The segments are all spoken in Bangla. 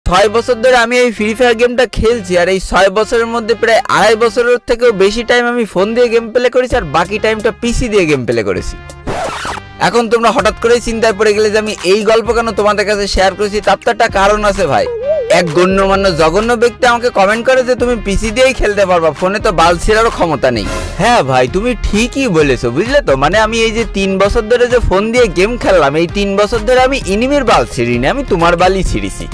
6 বছর ধরে আমি এই ফ্রি ফায়ার গেমটা খেলছি, আর এই 6 বছরের মধ্যে প্রায় 2.5 বছরের থেকেও বেশি টাইম আমি ফোন দিয়ে গেম প্লে করেছি, আর বাকি টাইমটা পিসি দিয়ে গেম প্লে করেছি। এখন তোমরা হঠাৎ করেই চিন্তায় পড়ে গেলে যে আমি এই গল্প কেন তোমাদের কাছে শেয়ার করেছি, তার তো একটা কারণ আছে ভাই। এক গণ্যমান্য জঘন্য ব্যক্তি আমাকে কমেন্ট করে যে তুমি পিসি দিয়েই খেলতে পারবা, ফোনে তো বাল ছেড়ারও ক্ষমতা নেই। হ্যাঁ ভাই, তুমি ঠিকই বলেছো, বুঝলে তো। মানে আমি এই যে 3 বছর ধরে যে ফোন দিয়ে গেম খেললাম, এই 3 বছর ধরে আমি ইনিমির বাল ছিঁড়িনি, আমি তোমার বালই ছিঁড়িছি।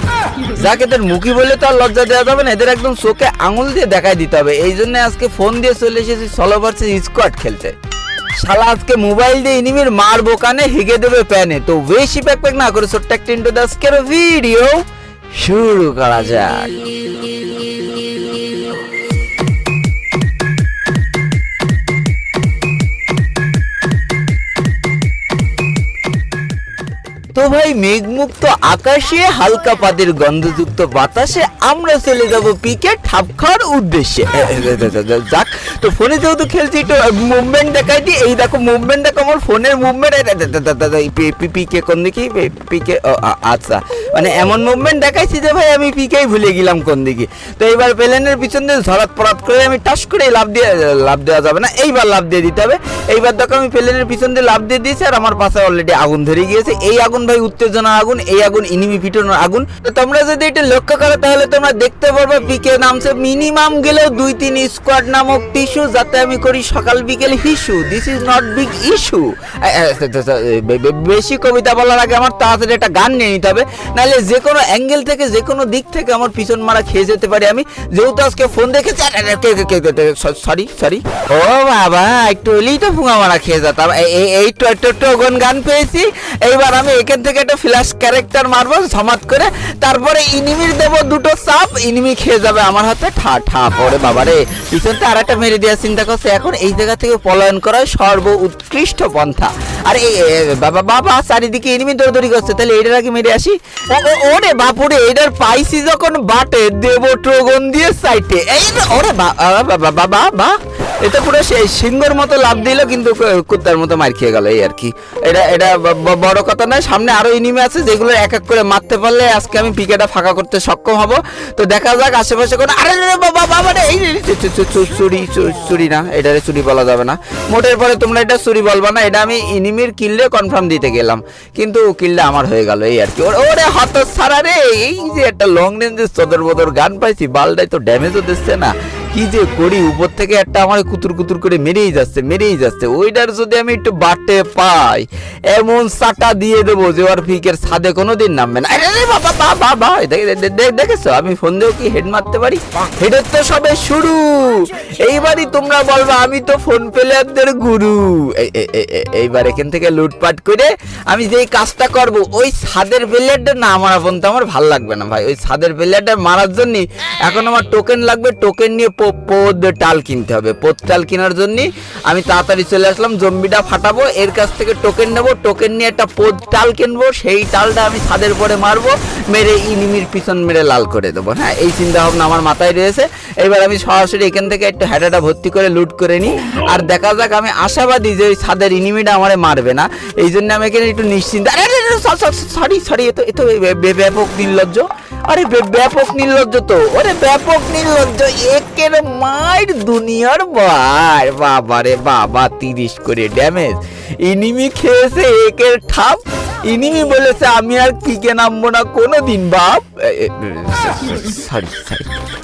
যাকে এদের মুখী বলে তো আর লজ্জা দেওয়া যাবে না, এদের একদম চোখে আঙুল দিয়ে দেখাই দিতে হবে। এই জন্য আজকে ফোন দিয়ে চলে এসেছি সলো ভার্সেস স্কোয়াড খেলতে। শালা আজকে মোবাইল দিয়ে এনিমির মারবো কানে, হিগে দেবে প্যানে। তো বেশি প্যাক না করে ছোট্ট একটা ইন্ট্রো দিয়ে আজকের ভিডিও শুরু করা যাক। তো ভাই, মেঘমুক্ত আকাশে হালকা পাদের গন্ধযুক্ত বাতাসে আমরা চলে যাব পিকে ঠাপ খাওয়ার উদ্দেশ্যে। যাক, তো ফোনে যেহেতু খেলছি একটু মুভমেন্ট দেখাই দিই। এই দেখো মুভমেন্ট, দেখো আমার ফোনের মুভমেন্ট। পিকে কোন দিকে? পিকে, আচ্ছা, মানে এমন মুভমেন্ট দেখাইছি যে ভাই আমি পিকেই ভুলে গেলাম কোন দিকে। তো এইবার প্লেনের পিছন দিয়ে ঝরাত পরাত করে আমি টাস করে লাভ দেওয়া যাবে না, এইবার লাভ দিয়ে দিতে হবে। এইবার দেখো আমি প্লেনের পিছন দিয়ে লাভ দিয়ে দিয়েছি, আর আমার পাশে অলরেডি আগুন ধরে গিয়েছে। এই আগুন ভাই উত্তেজনা আগুন, এই আগুন ইনিমি পিটানোর আগুন। তো তোমরা যদি এটা লক্ষ্য করো তাহলে তোমরা দেখতে পারবে পিকে নামছে মিনিমাম গেলেও 2-3 স্কোয়াড নামক টিস্যু, যাতে আমি করি সকাল বিকেল হিসু। This is not big issue. বেশি কবিতা বলার আগে আমার তাড়াতাড়ি একটা গান নিয়ে নিতে হবে, নাহলে যে কোনো অ্যাঙ্গেল থেকে যে কোনো দিক থেকে আমার পিছন মারা খেয়ে যেতে পারি আমি। যেহেতু আজকে ফোন দেখেছি, সরি, ও বাবা, একটু হলেই তো ফুঙা মারা খেয়ে যেতাম। এই তো গান পেয়েছি। এইবার আমি এখান থেকে একটা ফ্ল্যাশ ক্যারেক্টার মারবো ঝমাত করে, তারপরে ইনিমির দেবো 2টো চাপ, ইনিমি খেয়ে যাবে আমার হাতে ঠা পরে। বাবা রে, পিছনতে আর একটা মেরে দেওয়ার চিন্তা করছে। এখন এই জায়গা থেকে পলায়ন করার সর্ব উৎকৃষ্ট পন্থা। আর এই বাবা চারিদিকে ইনিমি দৌড়দৌড়ি করছে, তাহলে এইটার আগে মেরে আসি। ওরে বাপুরে, এইটার পাইছি যখন বাটে দেবো ট্রোগন দিয়ে সাইটে। এই ওরে বাবা, এটা পুরো সেই সিংহর মতো লাভ দিল, কিন্তু কুত্তার মতো মার খেয়ে গেল। এই আর কি, এটা বড় কথা নয়। সামনে আরো ইনিমি আছে যেগুলো এক এক করে মারতে পারলে আজকে আমি পিকেটা ফাঁকা করতে সক্ষম হব। তো দেখা যাক আশেপাশে কোনো। আরে বাবা রে, এই চুরি না, এটারে চুরি বলা যাবে না মোটের পরে। তোমরা এটা চুরি বলবা না, এটা আমি ইনিমির কিললে কনফার্ম দিতে গেলাম, কিন্তু কিলটা আমার হয়ে গেল। এই আর কি। ওরে হত সারা রে, এই যে একটা লং রেঞ্জের চদর বদর গান পাইছি, বালটাই তো ড্যামেজও দিচ্ছে না। কি যে করি, উপর থেকে একটা আমার কুতুর করে মেরেই যাচ্ছে। ওইটার যদি আমি একটু বাটে পাই, এমন চাটা দিয়ে দেবো যে ওর পিকের ছাদে কোনোদিন নামবে না। বাবা, দেখেছো আমি ফোন দিয়েও কি হেড মারতে পারি? হেডের তো সবে শুরু। এইবারই তোমরা বলবা আমি তো ফোন প্লেয়ারদের গুরু। এইবার এখান থেকে লুটপাট করে আমি যেই কাজটা করব, ওই ছাদের প্লেয়ারটা না মারা পর্যন্ত আমার ভালো লাগবে না ভাই। ওই ছাদের প্লেয়ারটা মারার জন্য এখন আমার টোকেন লাগবে। টোকেন নিয়ে পোদ টাল কিনতে হবে। পোদ টাল কেনার জন্য আমি তাড়াতাড়ি চলে আসলাম। জম্বিটা ফাটাবো, এর কাছ থেকে টোকেন নেবো, টোকেন নিয়ে একটা পোদ টাল কিনবো, সেই টালটা আমি ছাদের পরে মারবো, মেরে ইনিমির পিছন মেরে লাল করে দেবো। হ্যাঁ, এই চিন্তা ভাবনা আমার মাথায় রয়েছে। এবার আমি সরাসরি এখান থেকে একটু হেডাটা ভর্তি করে লুট করে নিই, আর দেখা যাক। আমি আশাবাদী যে ওই ছাদের ইনিমিটা আমারে মারবে না, এই জন্য আমি এখানে একটু নিশ্চিন্ত। সরি, এ তো ব্যাপক নির্লজ্জ। আরে ব্যাপক নির্লজ্জ তো, ওরে ব্যাপক নির্লজ্জ। একের মায়ের দুনিয়ার বার। বাবারে বাবা, 30 করে ড্যামেজ। ইনিমি খেয়েছে একের ঠাপ। ইনিমি বলেছে আমি আর পিকে নামবো না কোনোদিন বাপ। সরি।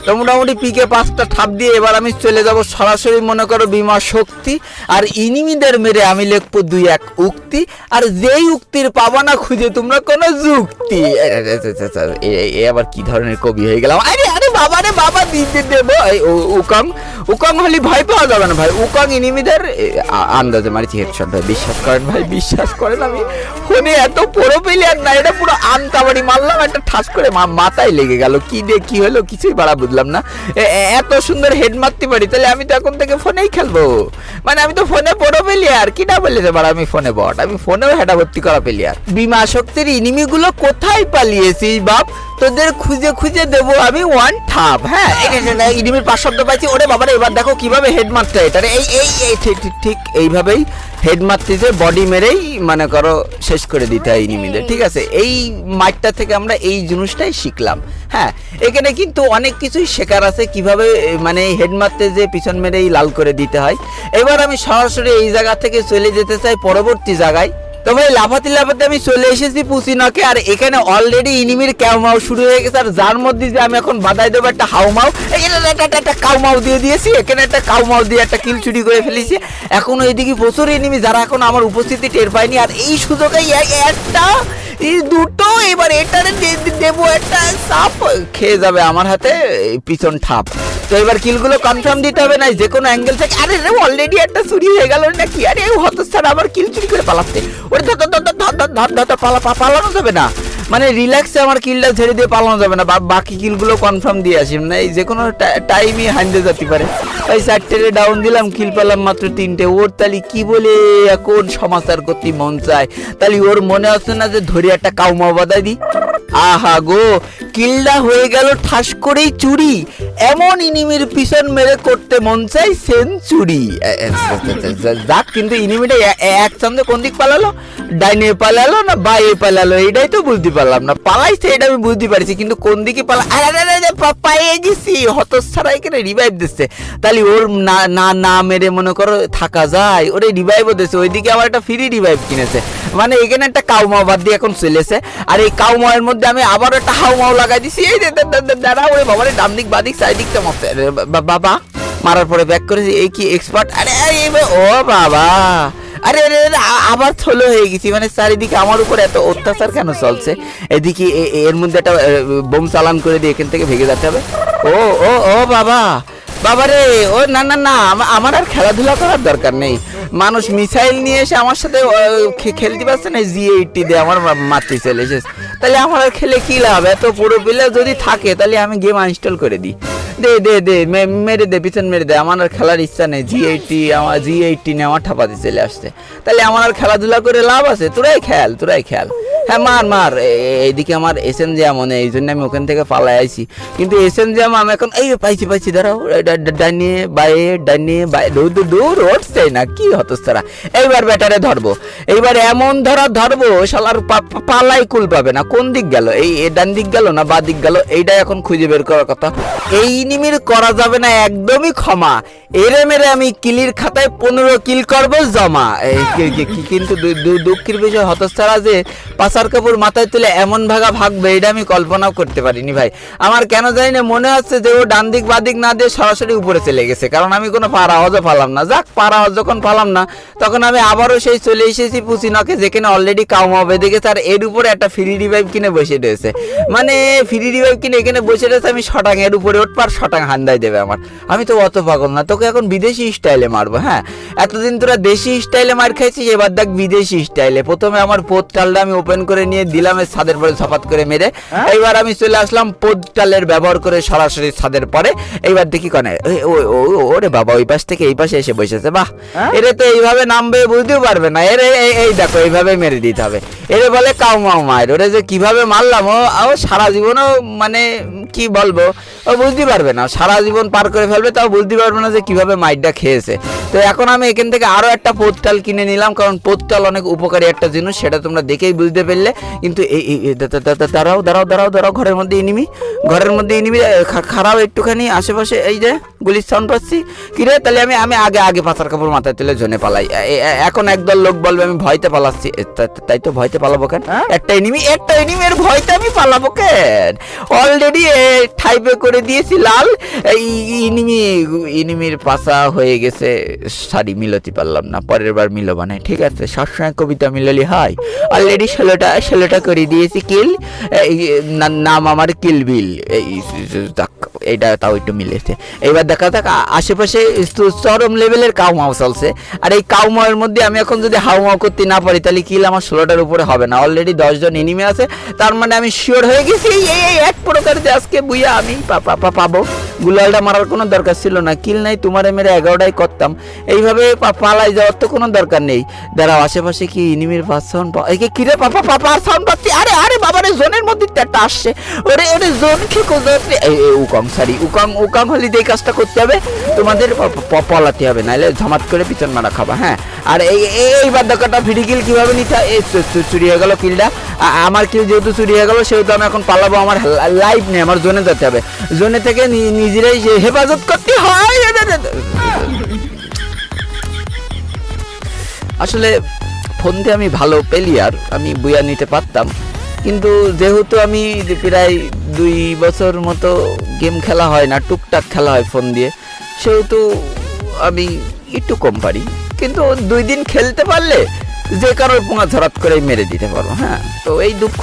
তো মোটামুটি পিকে 5টা ঠাপ দিয়ে এবার আমি চলে যাব সরাসরি, মনে করো বিমা শক্তি। আর ইনিমিদের মেরে আমি লিখবো 2-1 উক্তি, আর যেই উক্তির পাবা না খুঁজে তোমরা কোনো যুক্তি। আবার কি ধরনের কবি হয়ে গেলাম। আরে বাবা রে বাবা, দিতে দেবো। এই উকং হলে ভয় পাওয়া যাবে না ভাই। উকং ইনিমিদের আন্দাজে মারিছি হেডশট ভাই, বিশ্বাস করেন ভাই, বিশ্বাস করেন। আমি ফোনে এত পুরো প্লেয়ার না, এটা পুরো আনকাবাড়ি মারলাম, একটা ঠাস করে মাথায় লেগে গেল। কি দিয়ে কি হলো কিছুই বাড়া বুঝলাম না। এত সুন্দর হেড মারতে পারি, তাহলে আমি তো এখন থেকে ফোনেই খেলবো। মানে আমি তো ফোনে পুরো প্লেয়ার, কি না বলেছে বাড়া, আমি ফোনে বট, আমি ফোনেও হেডা ভর্তি করা প্লেয়ার। বিমা শক্তির ইনিমিগুলো কোথায় পালিয়েছিস বাপ? তোদের খুঁজে দেবো আমি 1 ঠাপ। হ্যাঁ ইনিমির 5 শব্দ পাইছি। ওরে বাবারে এবার দেখো কিভাবে হেড মারতে হয় এটারে। এই ঠিক এইভাবেই হেড মারতেছে, বডি মেরেই মনে করো শেষ করে দিতে হয় ইনিমিদের। ঠিক আছে, এই মাইটটা থেকে আমরা এই জিনিসটাই শিখলাম। হ্যাঁ এখানে কিন্তু অনেক কিছুই শেখার আছে, কিভাবে মানে হেড মারতে যে পিছন মেরেই লাল করে দিতে হয়। এবার আমি সরাসরি এই জায়গা থেকে চলে যেতে চাই পরবর্তী জায়গায়। তো ভাই লাফাতে লাফাতে আমি চলে এসেছি পুচিনকে, আর এখানে অলরেডি ইনিমির ক্যাউমাও শুরু হয়ে গেছে, আর যার মধ্যে যে আমি এখন বাধাই দেবো একটা হাউমাও, একটা কাউমাও দিয়ে দিয়েছি। এখানে একটা কাউমাও দিয়ে একটা কিল চুরি করে ফেলেছি। এখনো এইদিকে প্রচুর ইনিমি যারা এখন আমার উপস্থিতি টের পায়নি, আর এই সুযোগে একটা এই দুটো এবার এটারে দেবো একটা সাপ খেয়ে যাবে আমার হাতে পিছন ঠাপ। তো এবার কিলগুলো কনফার্ম দিতে হবে না যে কোনো অ্যাঙ্গেল থেকে। আরে অলরেডি একটা চুরি হয়ে গেল নাকি? আরে হতচ্ছাড়া আবার কিল চুরি করে পালাচ্ছে। ওরে পালানো যাবে না, মানে রিল্যাক্সে আমার কিলটা ছেড়ে দিয়ে পালানো যাবে না, বাকি কিলগুলো কনফার্ম দিয়ে আসি না, এই যে কোনো টাইমই হাইন্দে যেতে পারে। তাই 4টে ডাউন দিলাম, কিল পেলাম মাত্র 3টে। ওর তালি কি বলে এখন সমাচার করতে মন চায়, তালি ওর মনে হচ্ছে না যে ধরে একটা কাউমা বাদাই দি। আহা গো, কিলটা হয়ে গেল ঠাস করেই চুরি। এমন ইনিমির পিছন মেরে করতে মন চাই সেঞ্চুরি। যাক, কিন্তু ইনিমিটা এক চান্দে কোন দিক পালালো, ডাইনে পালালো না বাইরে পালালো, এটাই তো বুঝতে পারলাম না। পালাইছে এটা আমি বুঝতে পারছি, কিন্তু কোন দিকে পাইয়ে গেছি। হতচ্ছাড়া এখানে রিভাইভ দিচ্ছে, তাহলে ওর না মেরে মনে করো থাকা যায়, ওরে রিভাইভও দিচ্ছে। ওইদিকে আবার একটা ফ্রি রিভাইভ কিনেছে, মানে এখানে একটা কাউমাও বাদ দিয়ে এখন চলেছে। আর এই কাউমাওয়ের মধ্যে আমি আবার একটা হাউমাও লাগাই দিছি। এই দাঁড়া, ওরে বাবারে ডান দিক বাদিক চারিদিকটা মস্তে বাবা মারার পরে ব্যাক করেছি। এই কি এক্সপার্ট? আরে ও বাবা, আরে আবার থলো হয়ে গেছি। মানে চারিদিকে আমার উপর এত অত্যাচার কেন চলছে? এদিকে এর মধ্যে একটা বোম চালান করে দিয়ে এখান থেকে ভেঙে যেতে হবে। ও ও ও বাবা বাবারে, ও না না না, আমার আর খেলাধুলা করার দরকার নেই। মানুষ মিসাইল নিয়ে এসে আমার সাথে খেলতে পারছে না, G80 দিয়ে আমার মারতে চলে এসেছে। তাহলে আমার আর খেলে কি লাভ? এত পুরো প্লেয়ার যদি থাকে তাহলে আমি গেম আনইনস্টল করে দিই। দে মেরে দে, পিছন মেরে দে। আমার আর খেলার ইচ্ছা নেই। G80 নিয়ে আমার ঠাপাতে চলে আসছে, তাহলে আমার আর খেলাধুলা করে লাভ আছে? তোরাই খেল। হ্যাঁ মার। এইদিকে আমার SMG মনে, এই জন্য আমি ওখান থেকে পালাই আইছি। কিন্তু SMG আমি এখন এই পাইছি দাঁড়াও, ডাইনে বায়ে দৌড় উঠছে না, কি হতচ্ছাড়া। এইবার ব্যাটারে ধরবো, এইবার এমন ধরবো শালার পালাই কুল পাবে না। কোন দিক গেল? এই ডান দিক গেল না বা দিক গেল, এইটা এখন খুঁজে বের করার কথা। এই নিমির করা যাবে না একদমই ক্ষমা। এরে মেরে আমি কিলির খাতায় 15 কিল করবো জমা। কিন্তু দুঃখের বিষয় হতচ্ছাড়া যে পাচার কাপড় মাথায় তুলে এমন ভাগবে, এটা আমি কল্পনাও করতে পারিনি ভাই। আমার কেন জানি না মনে হচ্ছে যে ও ডান দিক বাদিক না দিয়ে সরাসরি উপরে চলে গেছে, কারণ আমি কোনো পার আওয়াজও পালাম না। যাক, পার আওয়াজ যখন পালাম না, তখন আমি আবারও সেই চলে এসেছি পুচিনকে, যেখানে অলরেডি কাউমা বেঁধে গেছে, আর এর উপরে একটা ফ্রি রিভাইভ কিনে বসে রয়েছে। মানে ফ্রি রিভাইভ কিনে এখানে বসে রয়েছে, আমি শটাং এর উপরে উঠপার শটাং হান্দাই দেবে আমার। আমি তো অত পাগল না, তোকে এখন বিদেশি স্টাইলে মারবো। হ্যাঁ, এতদিন তোরা দেশি স্টাইলে মার খাইছিস, এবার দেখ বিদেশি স্টাইলে। প্রথমে আমার পোস্টালটা আমি ওপেন করে নিয়ে দিলাম ছাদের পরে ঝপাত করে মেরে। এইবার আমি চলে আসলাম পোস্টালের ব্যবহার করে সরাসরি ছাদের পরে। এইবার দেখি কনে ওরে বাবা, ওই পাশ থেকে এই পাশে এসে বসেছে। বাহ, এরে তো এইভাবে নামবে বুঝতেও পারবে না। এরে এই দেখো, এইভাবে মেরে দিতে হবে। এরে বলে কাউমাও মায়ের। ওরে যে কিভাবে মারলাম, ও সারা জীবনও মানে কি বলবো, ও বুঝতে পারবে না। সারা জীবন পার করে ফেলবে, তাও বুঝতে পারবে না যে কিভাবে মাইরটা খেয়েছে। তো এখন আমি এখান থেকে আরো একটা পোস্টাল কিনে নিলাম, কারণ পোস্টাল অনেক উপকারী একটা জিনিস, সেটা তোমরা দেখেই বুঝতে পারলে। কিন্তু দাঁড়াও, ঘরের মধ্যে ইনিমি খারাপ একটুখানি আশেপাশে। এই যে গুলির সাউন্ড পাচ্ছি। কিরে, তাহলে আমি আগে পাচার কাপড় মাথায় তুলে জনে পালাই। এখন একদল লোক বলবে আমি ভয়তে পালাচ্ছি। তাই তো, ভয়তে পালাবো কেন? একটা এনিমির ভয়তে আমি পালাবো কেন? অলরেডি ঠাইপে করে দিয়েছি লাল। ইনিমির পাশা হয়ে গেছে, শাড়ি মিলতে পারলাম না। পরের বার মিলবো না, ঠিক আছে? সবসময় কবিতা মিললি হয়। অলরেডি 16টা করে দিয়েছি কিল। নাম আমার কিলবিল। এইটা তাও একটু মিলেছে। এইবার দেখা যাক আশেপাশে চরম লেভেলের কাউমাও চলছে, আর এই কাউমাওয়ের মধ্যে আমি এখন যদি হাউমাও করতে না পারি, তাহলে কিল আমার 16টার উপরে হবে না। অলরেডি 10 জন এনিমি আছে, তার মানে আমি শিওর হয়ে গেছি এই এক প্রকার যে আজকে বুইয়া আমি পাবো। গুলালটা মারার কোনো দরকার ছিল না, কিল নাই তোমারে মেরে 11টাই করতাম। এইভাবে পালাই যাওয়ার তো কোনো দরকার নেই। দাঁড়াও, আশেপাশে কি ইনিমির পাস সাউন্ড এই কিরে পাপা পাপা সাউন্ড পাচ্ছি। আরে আরে বাবা রে, জোনের মধ্যে একটা আসছে। ওরে ওরে জোন খেকো জোন উকং সরি উকং উকং হলি এই কাজটা করতে হবে, তোমাদের পলাতে হবে, নাহলে ঝমাত করে পিছন মারা খাবা। হ্যাঁ, আর এইবার দেখাটা ফ্রি কিল কিভাবে নিতে হয়। এই চুরি হয়ে গেল কিলটা, আমার কিল যেহেতু চুরি হয়ে গেল সেহেতু আমি এখন পালাবো। আমার লাইফ নেই, আমার জোনে যেতে হবে, জোনে থেকে নিজেরাই হেফাজত করতে হয়। আসলে ফোন দিয়ে আমি ভালো প্লেয়ার, আমি বুয়া নিতে পারতাম, কিন্তু যেহেতু আমি প্রায় 2 বছর মতো গেম খেলা হয় না, টুকটাক খেলা হয় ফোন দিয়ে, সেহেতু আমি একটু কম পারি। কিন্তু 2 দিন খেলতে পারলে যে কারোর পোঙা ঝরাত করে মেরে দিতে পারো। হ্যাঁ, তো এই দুঃখ